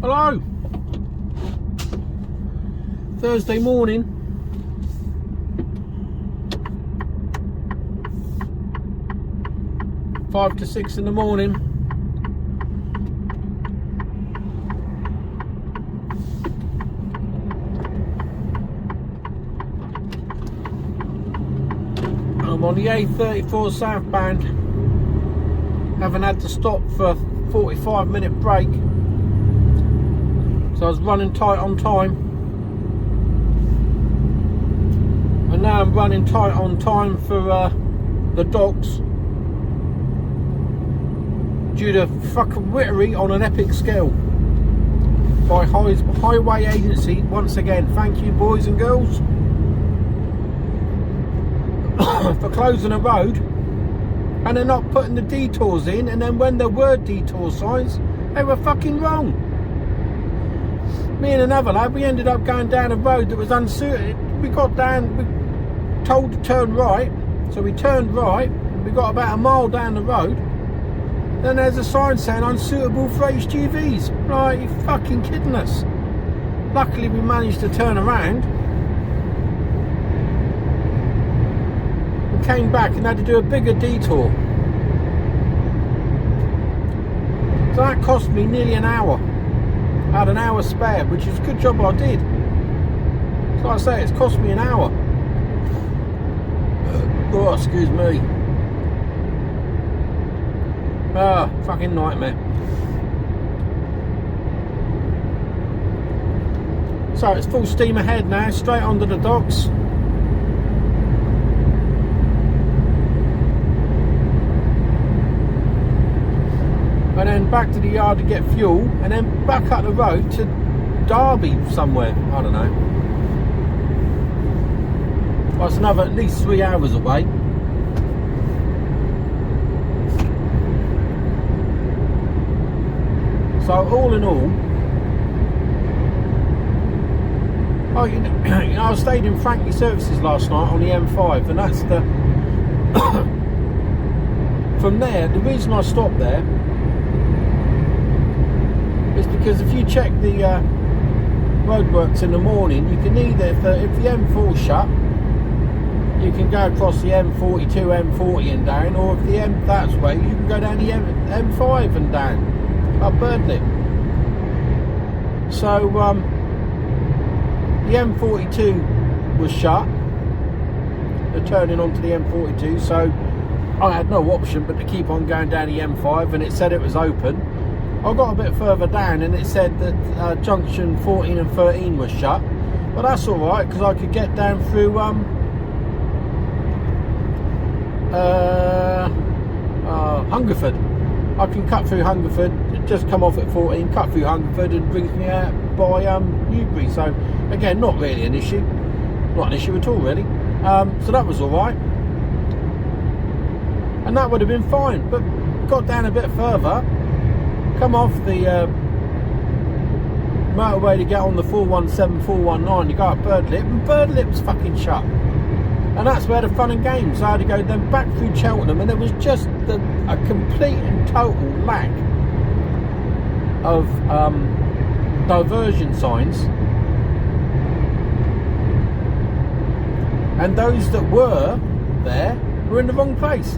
Hello. Thursday morning. Five to 6 in the morning. I'm on the A34 southbound. Haven't had to stop for a 45-minute break. So I was running tight on time. And now I'm running tight on time for the docks. Due to fucking wittery on an epic scale. By Highway Agency, once again. Thank you, boys and girls. For closing a road. And they're not putting the detours in. And then when there were detour signs, they were fucking wrong. Me and another lad, we ended up going down a road that was unsuited. We got down, we told to turn right, so we turned right. We got about a mile down the road. Then there's a sign saying unsuitable for HGVs. Right, you fucking kidding us? Luckily we managed to turn around and came back and had to do a bigger detour. So that cost me nearly an hour. I had an hour spare, which is a good job I did. So like I say, it's cost me an hour. Oh, excuse me. Ah, fucking nightmare. So it's full steam ahead now, straight onto the docks. And then back to the yard to get fuel, and then back up the road to Derby somewhere. I don't know. Well, it's another at least 3 hours away. So all in all, I stayed in Frankie Services last night on the M5, and that's the from there. The reason I stopped there is because if you check the roadworks in the morning, you can either, if the M4's shut, you can go across the M42, M40 and down, or if the that's way, you can go down the M5 and down, up Birdlip. So the M42 was shut, they're turning onto the M42, so I had no option but to keep on going down the M5, and it said it was open. I got a bit further down and it said that junction 14 and 13 was shut, but that's alright because I could get down through Hungerford. I can cut through Hungerford, just come off at 14, cut through Hungerford, and brings me out by Newbury. So again, not really an issue, not an issue at all really. So that was alright, and that would have been fine, but got down a bit further, come off the motorway to get on the 417, 419, you go up Birdlip, and Birdlip's fucking shut. And that's where the fun and games. I had to go then back through Cheltenham, and there was just a complete and total lack of diversion signs. And those that were there were in the wrong place,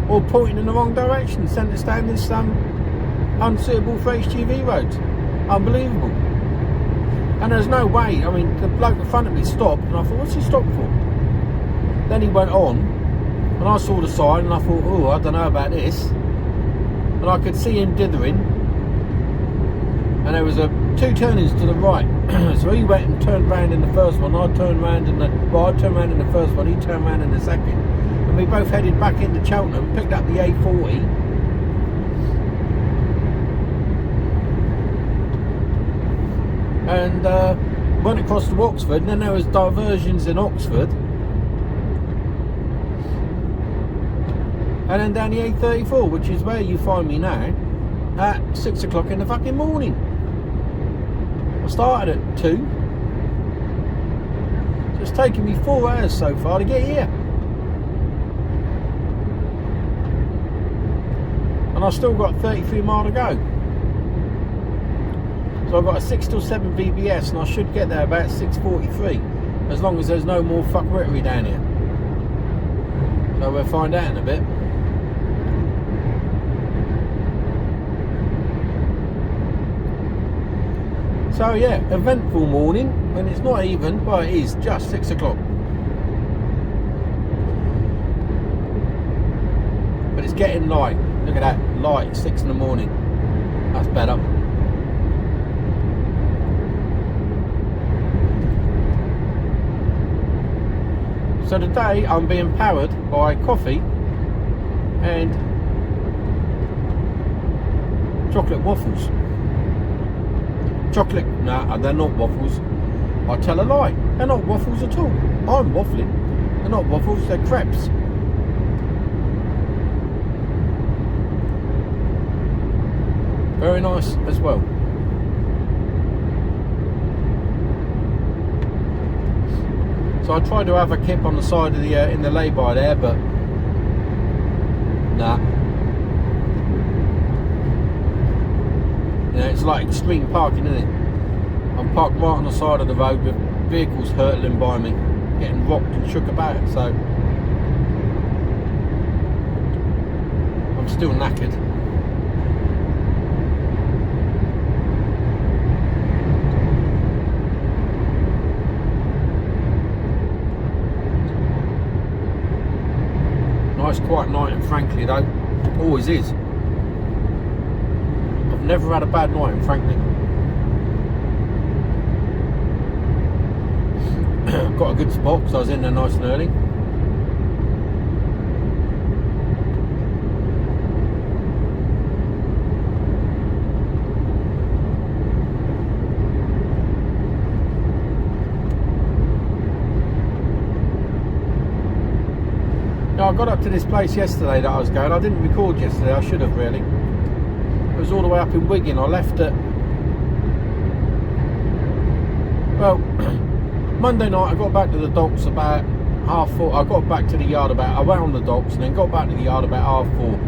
or pointing in the wrong direction, sent us down this unsuitable for HGV roads. Unbelievable. And there's no way, I mean, the bloke in front of me stopped, and I thought, what's he stopped for? Then he went on, and I saw the sign, and I thought, oh, I don't know about this. And I could see him dithering, and there was two turnings to the right. So he went and turned round in the first one, I turned round in the first one, he turned round in the second. And we both headed back into Cheltenham, picked up the A40. And went across to Oxford, and then there was diversions in Oxford, and then down the A34, which is where you find me now, at 6 o'clock in the fucking morning. I started at 2, so it's taken me 4 hours so far to get here, and I've still got 33 miles to go. So I've got a 6 till 7 VBS and I should get there about 6:43, as long as there's no more fuckery down here. So we'll find out in a bit. So yeah, eventful morning, and it's not even, well, it is just 6 o'clock. But it's getting light. Look at that, light, 6 in the morning. That's better. So today I'm being powered by coffee and chocolate waffles. Chocolate, no, they're not waffles. I tell a lie, they're not waffles at all. I'm waffling. They're not waffles, they're crepes. Very nice as well. So I tried to have a kip on the side of the in the lay-by there, but nah. Yeah, it's like extreme parking, isn't it? I'm parked right on the side of the road with vehicles hurtling by me, getting rocked and shook about. So I'm still knackered. Nice quiet night in Franklin though, always is. I've never had a bad night in Franklin. Got a good spot because I was in there nice and early. Now I got up to this place yesterday that I was going. I didn't record yesterday, I should have really. It was all the way up in Wigan. I left at, well, Monday night I got back to the docks about 4:30. I got back to the yard about, I went on the docks and then got back to the yard about 4:30,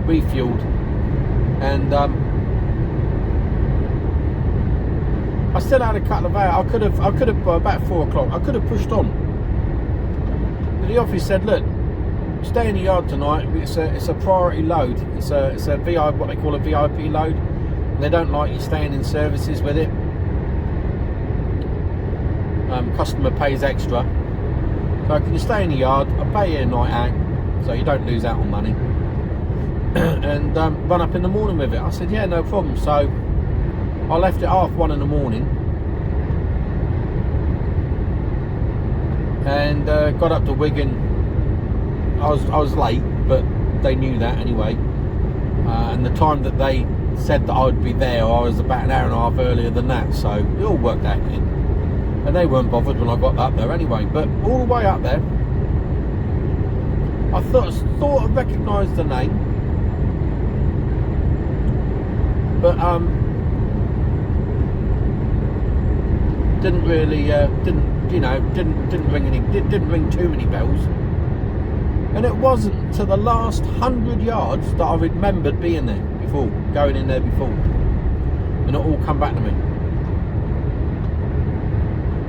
refueled, and I still had a couple of hours. I could have about 4 o'clock, I could have pushed on. But the office said, look, stay in the yard tonight. It's a priority load. It's a VIP, what they call a VIP load. And they don't like you staying in services with it. Customer pays extra. So can you stay in the yard? I'll pay you a night out, so you don't lose out on money. And run up in the morning with it. I said, yeah, no problem. So I left at 1:30 in the morning. And got up to Wigan. I was late, but they knew that anyway. And the time that they said that I would be there, I was about an hour and a half earlier than that. So it all worked out in. And they weren't bothered when I got up there anyway. But all the way up there, I thought I recognised the name, but didn't really didn't ring too many bells. And it wasn't to the last 100 yards that I remembered being there before, going in there before, and it all come back to me.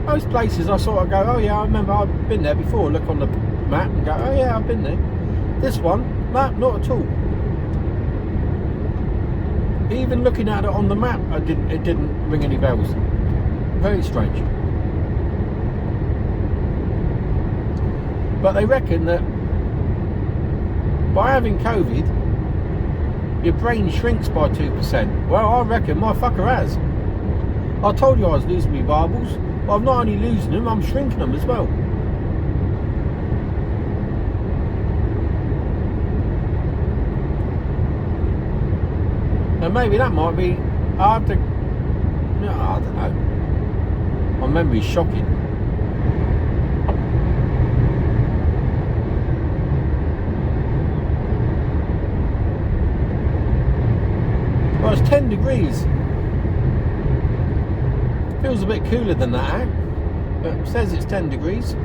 Most places I sort of go, oh yeah, I remember I've been there before, look on the map and go, oh yeah, I've been there. This one, no, not at all. Even looking at it on the map, it didn't ring any bells. Very strange. But they reckon that by having COVID, your brain shrinks by 2%. Well, I reckon my fucker has. I told you I was losing my marbles. Well, I'm not only losing them, I'm shrinking them as well. And maybe that might be, I have to, no, I don't know. My memory's shocking. Well, it's 10 degrees. Feels a bit cooler than that out, but it says it's 10 degrees.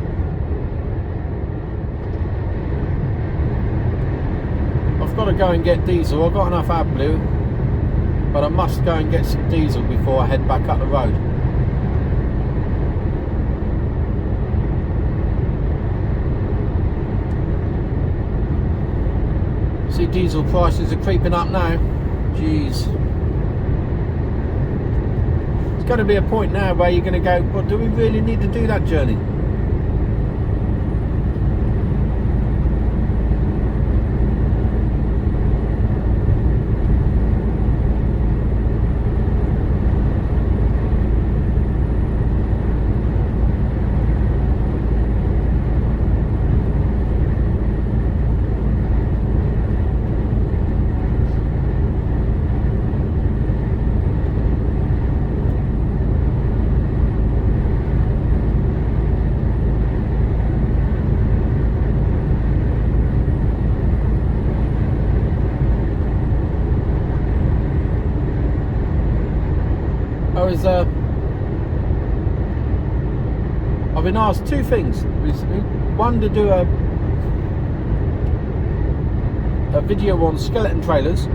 I've got to go and get diesel. I've got enough AdBlue. but I must go and get some diesel before I head back up the road. See, diesel prices are creeping up now. Jeez. It's going to be a point now where you're going to go, well, do we really need to do that journey? I've been asked two things recently. One, to do a video on skeleton trailers,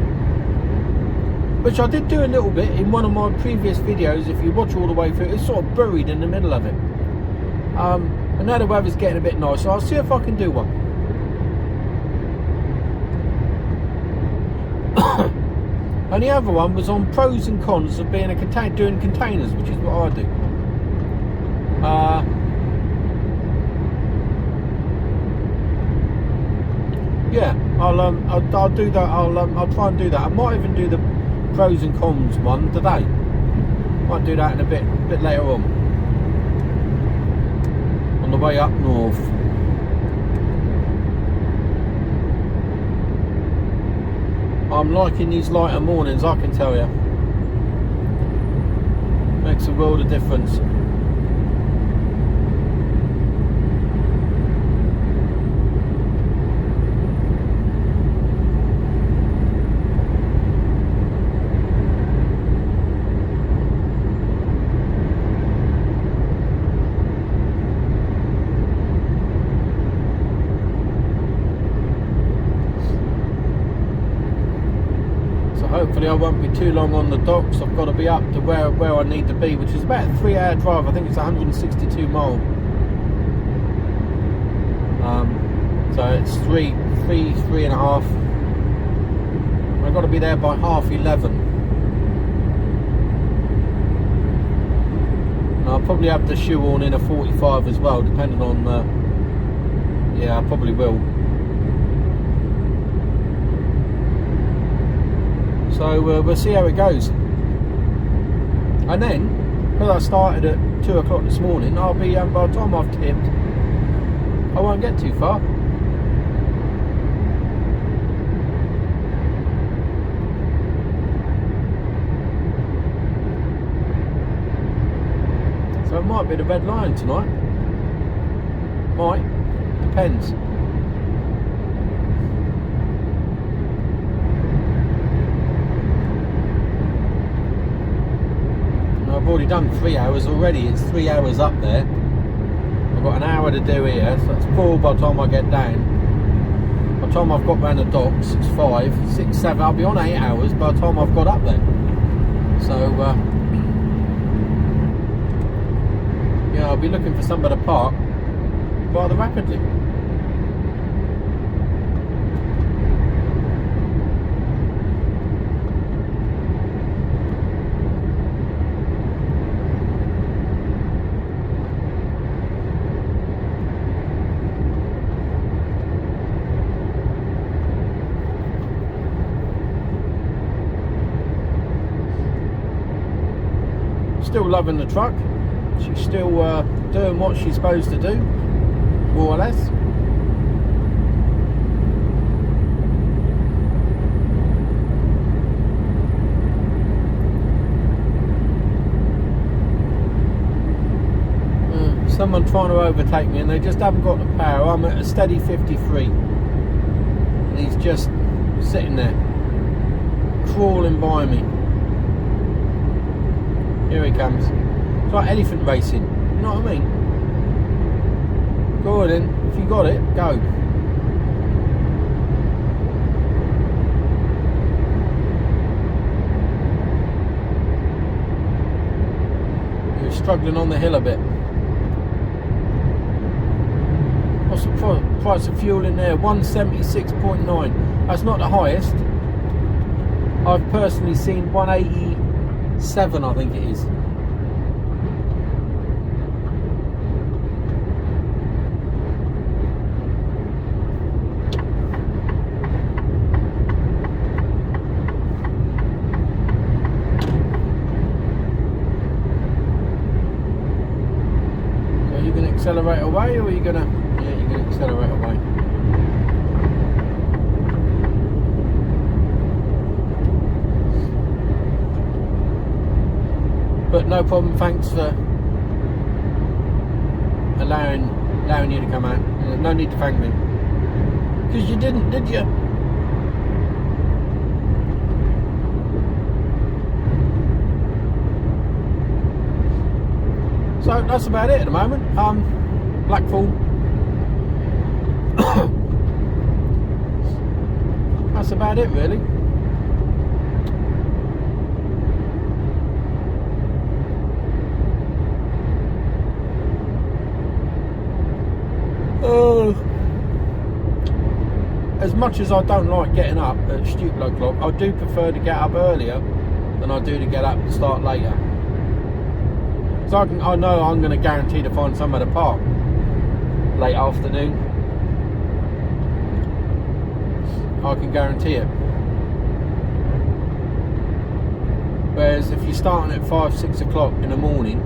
which I did do a little bit in one of my previous videos. If you watch all the way through, it's sort of buried in the middle of it. And now the weather's getting a bit nicer, I'll see if I can do one. And the other one was on pros and cons of being doing containers, which is what I do. Yeah, I'll do that. I'll try and do that. I might even do the pros and cons one today. Might do that in a bit later on the way up north. I'm liking these lighter mornings, I can tell you. Makes a world of difference. Hopefully I won't be too long on the docks. I've got to be up to where I need to be, which is about a 3-hour drive. I think it's 162 mile. So it's three and a half. I've got to be there by 11:30. And I'll probably have to shoehorn in a 45 as well, depending on yeah, I probably will. So we'll see how it goes. And then, because I started at 2 o'clock this morning, I'll be, by the time I've tipped, I won't get too far. So it might be the red line tonight. Might. Depends. I've already done 3 hours already. It's 3 hours up there. I've got an hour to do here, so that's 4 by the time I get down. By the time I've got round the docks, it's 5, 6, 7. I'll be on 8 hours by the time I've got up there. So yeah, I'll be looking for somewhere to park rather rapidly. Still loving the truck. She's still doing what she's supposed to do, more or less. Someone trying to overtake me and they just haven't got the power. I'm at a steady 53 and he's just sitting there crawling by me. Here he comes. It's like elephant racing, you know what I mean? Go on then, if you got it, go. struggling on the hill a bit. What's the price of fuel in there? 176.9. That's not the highest. I've personally seen 187, I think it is. So you can accelerate away, or are you gonna? Yeah, you can accelerate away. But no problem, thanks for allowing you to come out. No need to thank me. Because you didn't, did you? So that's about it at the moment. Blackpool. That's about it really. As much as I don't like getting up at stupid o'clock, I do prefer to get up earlier than I do to get up and start later. So I know I'm going to guarantee to find somewhere to park late afternoon. I can guarantee it. Whereas if you're starting at 5-6 o'clock in the morning,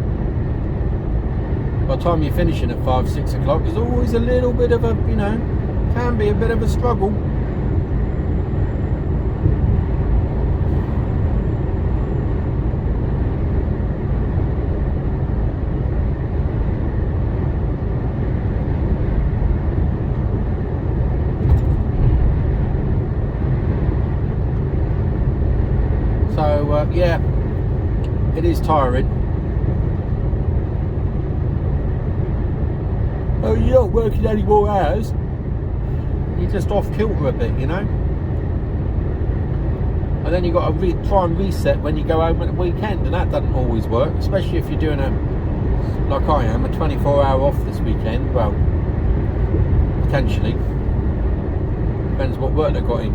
by the time you're finishing at 5-6 o'clock, there's always a little bit of a, you know, can be a bit of a struggle. So yeah, it is tiring. Oh, you're not working any more hours. You're just off kilter a bit, you know. And then you've got to try and reset when you go home at the weekend, and that doesn't always work, especially if you're doing like I am, a 24-hour off this weekend. Well, potentially. Depends what work they've got in.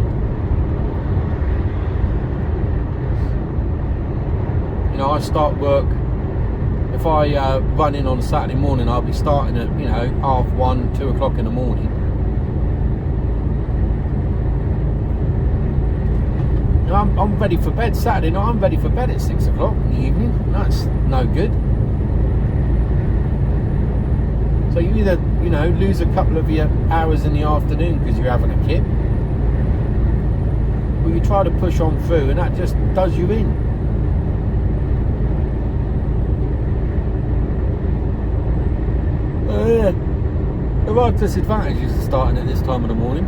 You know, I start work, if I run in on Saturday morning, I'll be starting at, you know, 1:30, 2 o'clock in the morning. You know, I'm ready for bed Saturday night. I'm ready for bed at 6 o'clock in the evening. That's no good. So you either, you know, lose a couple of your hours in the afternoon because you're having a kip, or you try to push on through, and that just does you in. Yeah, there are disadvantages to starting at this time of the morning.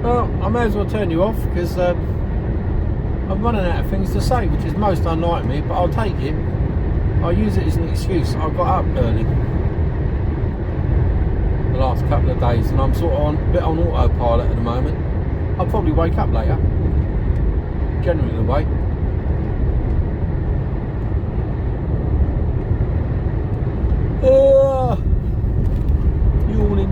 Well, I may as well turn you off because I'm running out of things to say, which is most unlike me, but I'll take it. I'll use it as an excuse. I got up early the last couple of days, and I'm sort of a bit on autopilot at the moment. I'll probably wake up later. Generally the way. Yawning.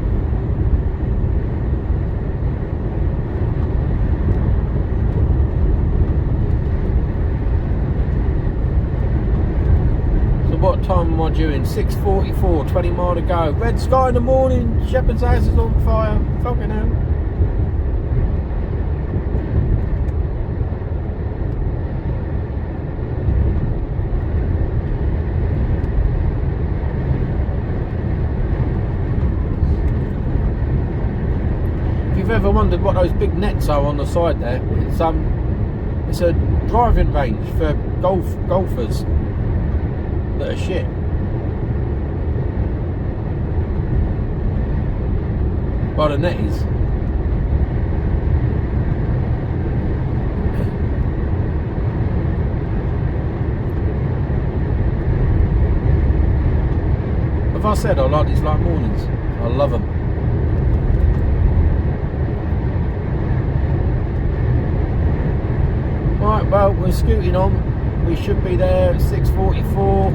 So what time am I doing? 6:44, 20 mile to go. Red sky in the morning, Shepherd's house is on fire. Fucking hell. If you've ever wondered what those big nets are on the side there, it's a driving range for golfers that are shit. Well, the net is. Have I said I like these light mornings? I love them. Right, well, we're scooting on. We should be there at 6:44.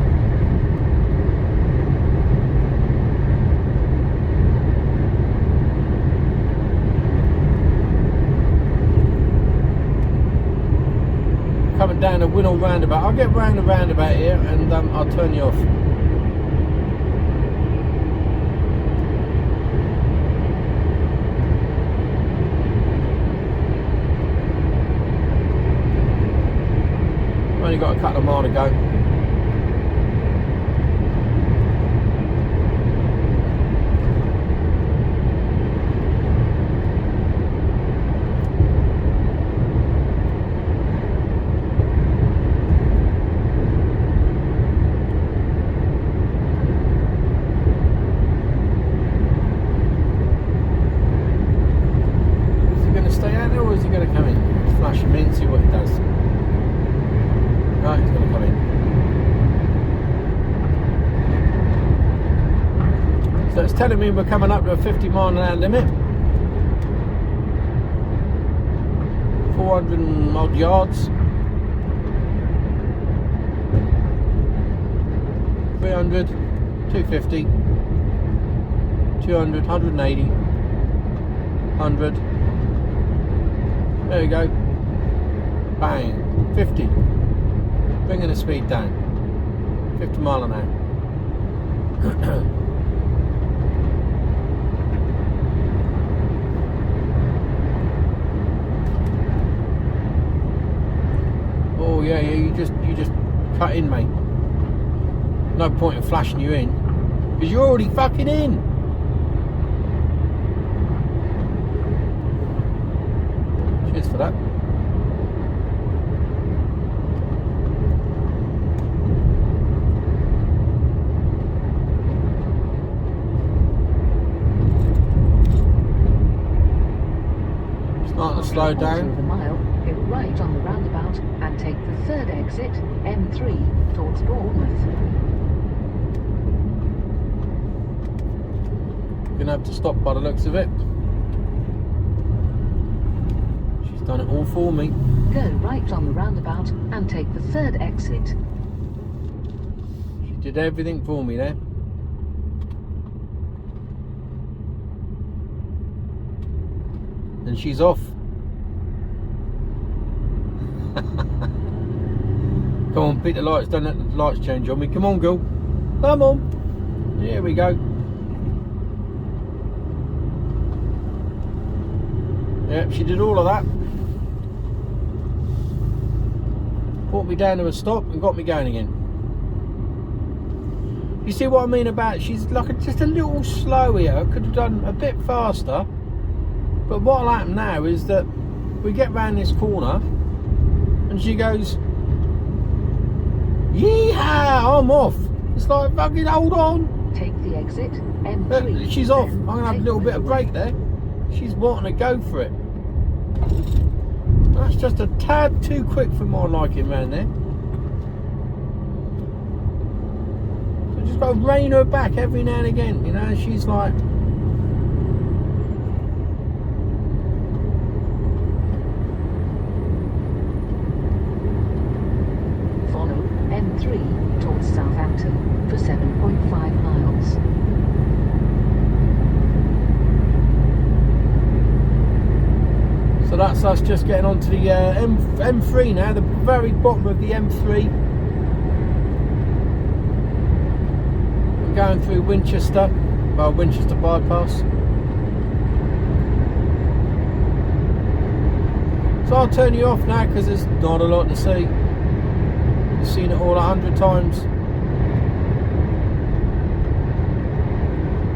Coming down the Winnell roundabout. I'll get round the roundabout here and I'll turn you off. Only got a couple of miles to go. Is he going to stay out there or is he going to come in? Flash him in, see what he does. Right, he's going to come in. So it's telling me we're coming up to a 50 mile an hour limit. 400 and odd yards. 300, 250, 200, 180, 100. There we go. Bang. 50. Bringing the speed down. 50 mile an hour. Oh yeah, you just cut in, mate. No point in flashing you in, because you're already fucking in. Cheers for that. Slow down. The mile, go right on the roundabout and take the third exit, M3, towards Bournemouth. Gonna have to stop by the looks of it. She's done it all for me. Go right on the roundabout and take the third exit. She did everything for me there. And she's off. Come on, beat the lights, don't let the lights change on me. Come on, girl. Come on. Here we go. Yep, she did all of that. Brought me down to a stop and got me going again. You see what I mean about, she's like just a little slow here. Could have done a bit faster. But what'll happen now is that we get round this corner and she goes, yeehaw, I'm off. It's like, fucking hold on. Take the exit, M3. She's off. I'm going to have a little bit of break there. She's wanting to go for it. That's just a tad too quick for my liking round there. So just got to rein her back every now and again, you know. She's like, towards Southampton for 7.5 miles. So that's us just getting onto the M3 now, the very bottom of the M3. going through Winchester, well, Winchester bypass. So I'll turn you off now because there's not a lot to see. You've seen it all 100 times.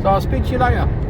So I'll speak to you later.